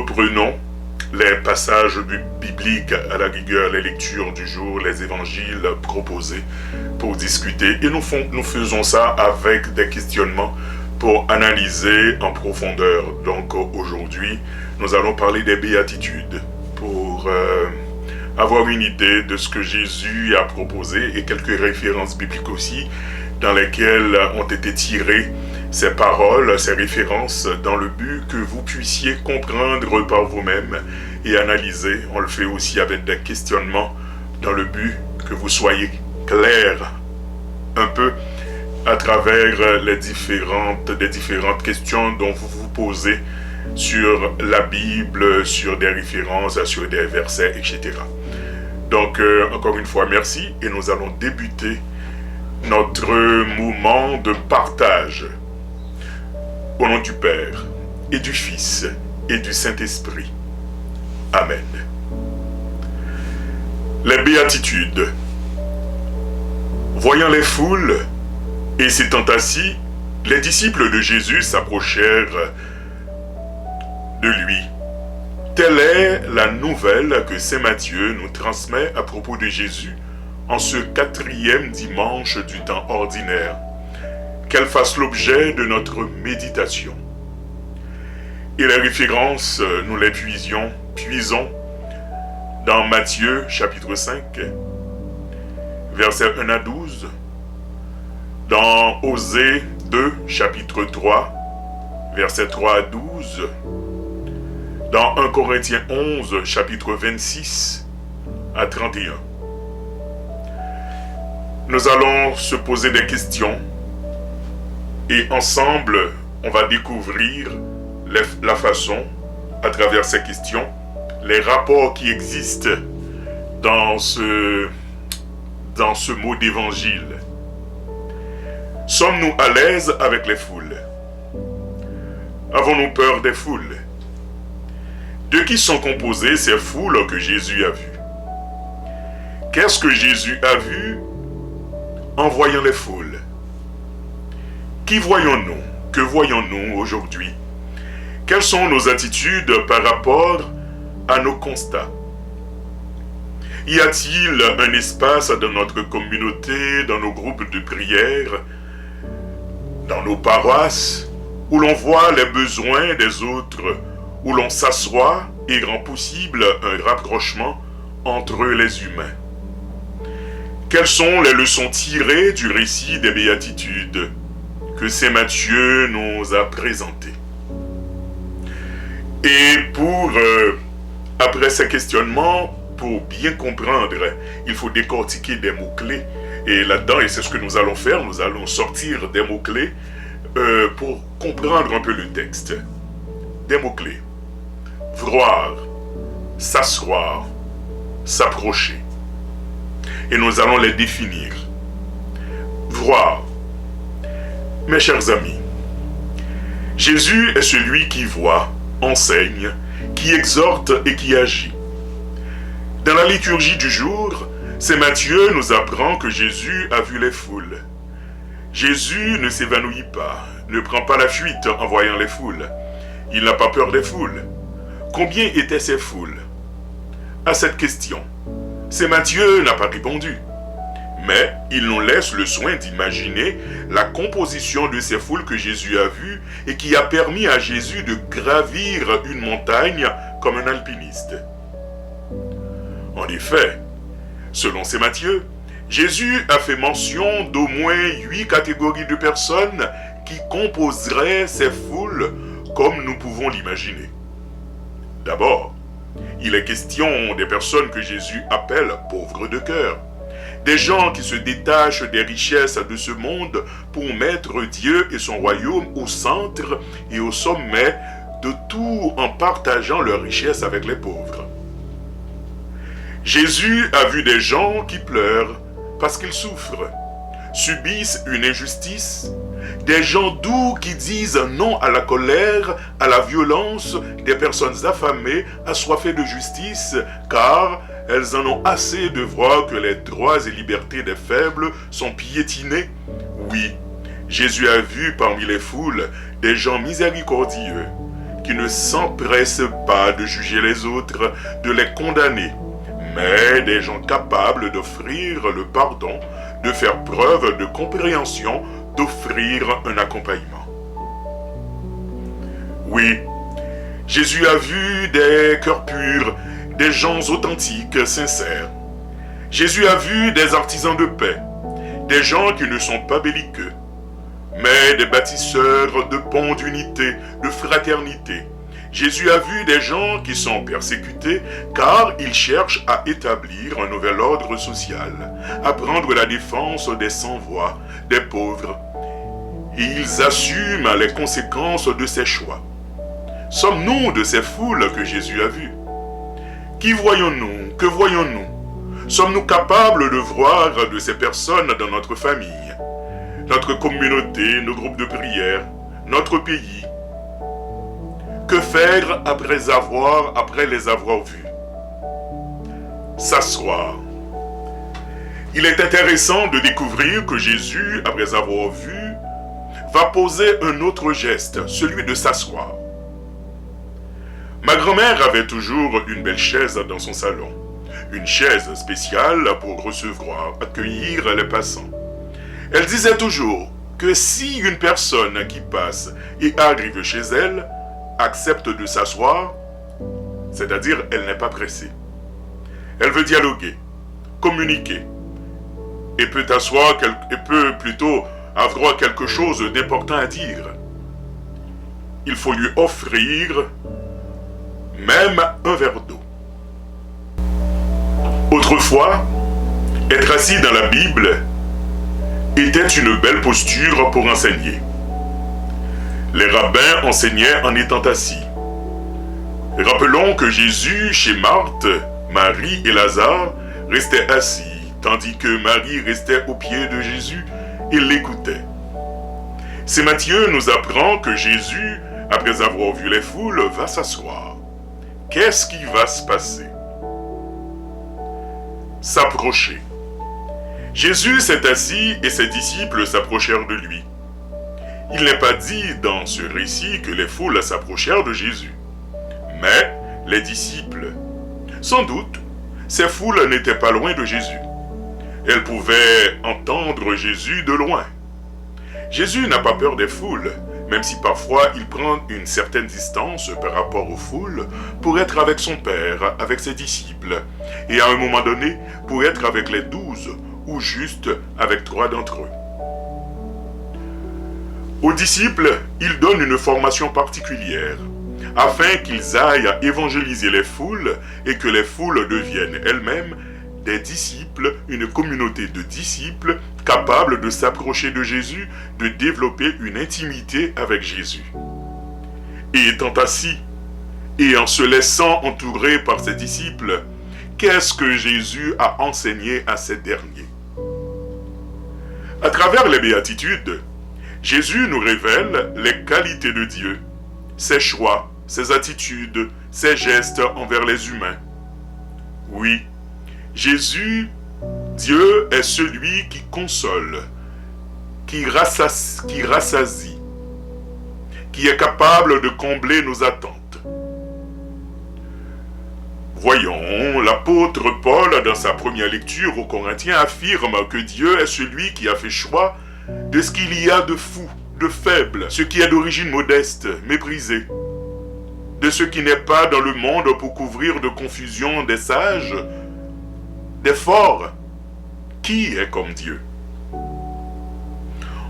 reprenons les passages bibliques à la rigueur, les lectures du jour, les évangiles proposés pour discuter. Et nous faisons ça avec des questionnements pour analyser en profondeur. Donc aujourd'hui, nous allons parler des béatitudes pour avoir une idée de ce que Jésus a proposé et quelques références bibliques aussi dans lesquelles ont été tirées ces paroles, ces références dans le but que vous puissiez comprendre par vous-même et analyser. On le fait aussi avec des questionnements dans le but que vous soyez clairs un peu à travers des différentes questions dont vous vous posez sur la Bible, sur des références, sur des versets, etc. Donc, encore une fois, merci et nous allons débuter notre moment de partage. Au nom du Père, et du Fils, et du Saint-Esprit. Amen. Les béatitudes. Voyant les foules, et s'étant assis, les disciples de Jésus s'approchèrent de lui. Telle est la nouvelle que saint Matthieu nous transmet à propos de Jésus en ce 4e dimanche du temps ordinaire. Qu'elle fasse l'objet de notre méditation. Et les références, nous les puisons dans Matthieu chapitre 5, versets 1 à 12, dans Osée 2, chapitre 3, versets 3 à 12, dans 1 Corinthiens 11, chapitre 26 à 31. Nous allons se poser des questions et ensemble, on va découvrir la façon, à travers ces questions, les rapports qui existent dans ce mot d'évangile. Sommes-nous à l'aise avec les foules? Avons-nous peur des foules? De qui sont composées ces foules que Jésus a vues? Qu'est-ce que Jésus a vu en voyant les foules? Qui voyons-nous? Que voyons-nous aujourd'hui? Quelles sont nos attitudes par rapport à nos constats? Y a-t-il un espace dans notre communauté, dans nos groupes de prière, dans nos paroisses, où l'on voit les besoins des autres, où l'on s'assoit et rend possible un rapprochement entre les humains? Quelles sont les leçons tirées du récit des béatitudes que saint Matthieu nous a présenté? Et après ces questionnements, pour bien comprendre, il faut décortiquer des mots-clés. Et là-dedans, et c'est ce que nous allons faire, nous allons sortir des mots-clés pour comprendre un peu le texte. Des mots-clés. Voir, s'asseoir, s'approcher. Et nous allons les définir. Voir. Mes chers amis, Jésus est celui qui voit, enseigne, qui exhorte et qui agit. Dans la liturgie du jour, saint Matthieu nous apprend que Jésus a vu les foules. Jésus ne s'évanouit pas, ne prend pas la fuite en voyant les foules. Il n'a pas peur des foules. Combien étaient ces foules? À cette question, saint Matthieu n'a pas répondu. Mais il nous laisse le soin d'imaginer la composition de ces foules que Jésus a vues et qui a permis à Jésus de gravir une montagne comme un alpiniste. En effet, selon saint Matthieu, Jésus a fait mention d'au moins 8 catégories de personnes qui composeraient ces foules comme nous pouvons l'imaginer. D'abord, il est question des personnes que Jésus appelle pauvres de cœur. Des gens qui se détachent des richesses de ce monde pour mettre Dieu et son royaume au centre et au sommet de tout en partageant leurs richesses avec les pauvres. Jésus a vu des gens qui pleurent parce qu'ils souffrent, subissent une injustice, des gens doux qui disent non à la colère, à la violence des personnes affamées, assoiffées de justice, car elles en ont assez de voir que les droits et libertés des faibles sont piétinés. Oui, Jésus a vu parmi les foules des gens miséricordieux qui ne s'empressent pas de juger les autres, de les condamner, mais des gens capables d'offrir le pardon, de faire preuve de compréhension, d'offrir un accompagnement. Oui, Jésus a vu des cœurs purs, des gens authentiques, sincères. Jésus a vu des artisans de paix, des gens qui ne sont pas belliqueux, mais des bâtisseurs de ponts d'unité, de fraternité. Jésus a vu des gens qui sont persécutés car ils cherchent à établir un nouvel ordre social, à prendre la défense des sans-voix, des pauvres. Et ils assument les conséquences de ces choix. Sommes-nous de ces foules que Jésus a vues? Qui voyons-nous? Que voyons-nous? Sommes-nous capables de voir de ces personnes dans notre famille, notre communauté, nos groupes de prière, notre pays? Que faire après les avoir vus? S'asseoir. Il est intéressant de découvrir que Jésus, après avoir vu, va poser un autre geste, celui de s'asseoir. Ma grand-mère avait toujours une belle chaise dans son salon, une chaise spéciale pour recevoir, accueillir les passants. Elle disait toujours que si une personne qui passe et arrive chez elle accepte de s'asseoir, c'est-à-dire elle n'est pas pressée. Elle veut dialoguer, communiquer, et peut plutôt avoir quelque chose d'important à dire. Il faut lui offrir même un verre d'eau. Autrefois, être assis dans la Bible était une belle posture pour enseigner. Les rabbins enseignaient en étant assis. Rappelons que Jésus, chez Marthe, Marie et Lazare, restait assis, tandis que Marie restait aux pieds de Jésus et l'écoutait. C'est Matthieu nous apprend que Jésus, après avoir vu les foules, va s'asseoir. Qu'est-ce qui va se passer? S'approcher. Jésus s'est assis et ses disciples s'approchèrent de lui. Il n'est pas dit dans ce récit que les foules s'approchèrent de Jésus, mais les disciples. Sans doute, ces foules n'étaient pas loin de Jésus. Elles pouvaient entendre Jésus de loin. Jésus n'a pas peur des foules, même si parfois il prend une certaine distance par rapport aux foules pour être avec son Père, avec ses disciples, et à un moment donné pour être avec les 12 ou juste avec 3 d'entre eux. Aux disciples, il donne une formation particulière, afin qu'ils aillent à évangéliser les foules et que les foules deviennent elles-mêmes des disciples, une communauté de disciples capables de s'approcher de Jésus, de développer une intimité avec Jésus. Et étant assis, et en se laissant entourer par ses disciples, qu'est-ce que Jésus a enseigné à ces derniers? À travers les béatitudes, Jésus nous révèle les qualités de Dieu, ses choix, ses attitudes, ses gestes envers les humains. Oui, Jésus, Dieu est celui qui console, qui rassasie, qui est capable de combler nos attentes. Voyons, l'apôtre Paul, dans sa première lecture aux Corinthiens, affirme que Dieu est celui qui a fait choix de ce qu'il y a de fou, de faible, ce qui est d'origine modeste, méprisé, de ce qui n'est pas dans le monde pour couvrir de confusion des sages, des forts. Qui est comme Dieu?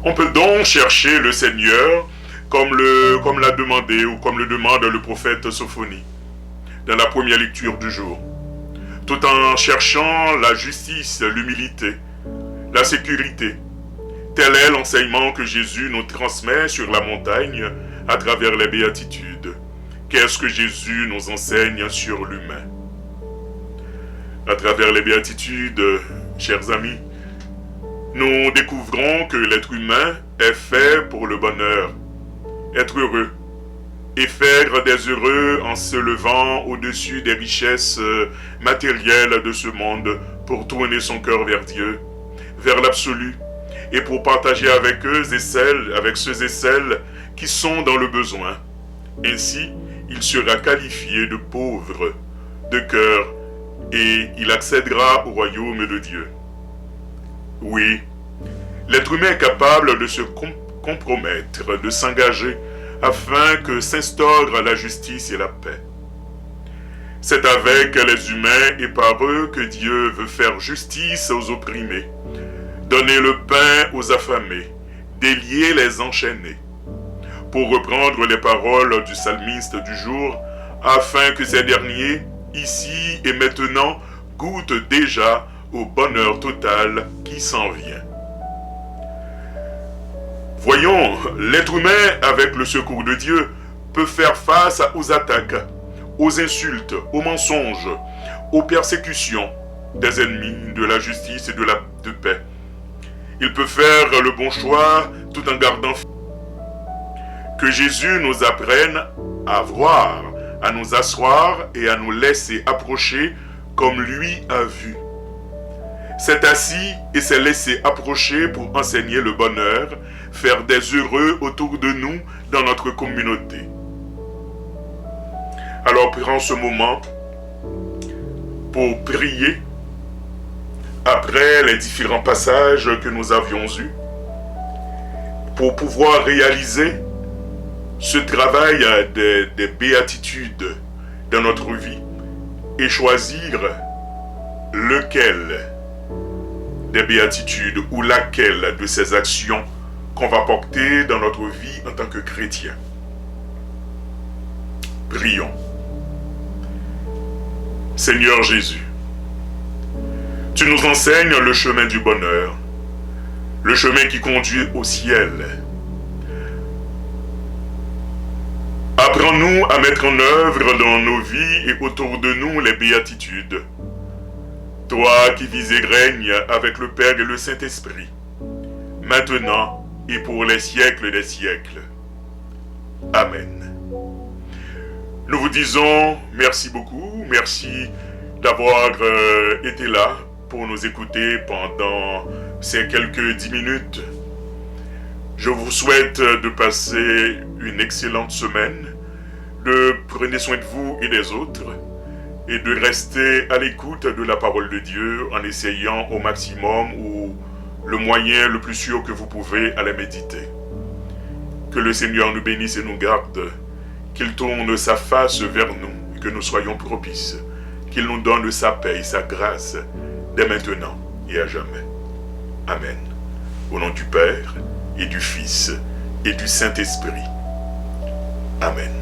On peut donc chercher le Seigneur comme l'a demandé ou comme le demande le prophète Sophonie dans la première lecture du jour, tout en cherchant la justice, l'humilité, la sécurité. Tel est l'enseignement que Jésus nous transmet sur la montagne à travers les béatitudes. Qu'est-ce que Jésus nous enseigne sur l'humain? À travers les béatitudes, chers amis, nous découvrons que l'être humain est fait pour le bonheur, être heureux, et faire des heureux en se levant au-dessus des richesses matérielles de ce monde pour tourner son cœur vers Dieu, vers l'absolu, et pour partager avec ceux et celles qui sont dans le besoin. Ainsi, il sera qualifié de pauvre de cœur et il accédera au royaume de Dieu. Oui, l'être humain est capable de se compromettre, de s'engager afin que s'instaure la justice et la paix. C'est avec les humains et par eux que Dieu veut faire justice aux opprimés, donner le pain aux affamés, délier les enchaînés. Pour reprendre les paroles du psalmiste du jour, afin que ces derniers, ici et maintenant, goûtent déjà au bonheur total qui s'en vient. Voyons, l'être humain, avec le secours de Dieu, peut faire face aux attaques, aux insultes, aux mensonges, aux persécutions des ennemis de la justice et de paix. Il peut faire le bon choix tout en gardant. Que Jésus nous apprenne à voir, à nous asseoir et à nous laisser approcher comme lui a vu. S'est assis et s'est laissé approcher pour enseigner le bonheur, faire des heureux autour de nous dans notre communauté. Alors prends ce moment pour prier après les différents passages que nous avions eus, pour pouvoir réaliser ce travail des béatitudes dans notre vie et choisir lequel des béatitudes ou laquelle de ces actions qu'on va porter dans notre vie en tant que chrétien. Prions. Seigneur Jésus, tu nous enseignes le chemin du bonheur, le chemin qui conduit au ciel. Apprends-nous à mettre en œuvre dans nos vies et autour de nous les béatitudes. Toi qui vis et règnes avec le Père et le Saint-Esprit, maintenant et pour les siècles des siècles. Amen. Nous vous disons merci beaucoup, merci d'avoir été là pour nous écouter pendant ces quelques 10 minutes. Je vous souhaite de passer une excellente semaine, de prenez soin de vous et des autres, et de rester à l'écoute de la parole de Dieu en essayant au maximum ou le moyen le plus sûr que vous pouvez à la méditer. Que le Seigneur nous bénisse et nous garde, qu'il tourne sa face vers nous et que nous soyons propices, qu'il nous donne sa paix et sa grâce dès maintenant et à jamais. Amen. Au nom du Père et du Fils et du Saint-Esprit. Amen.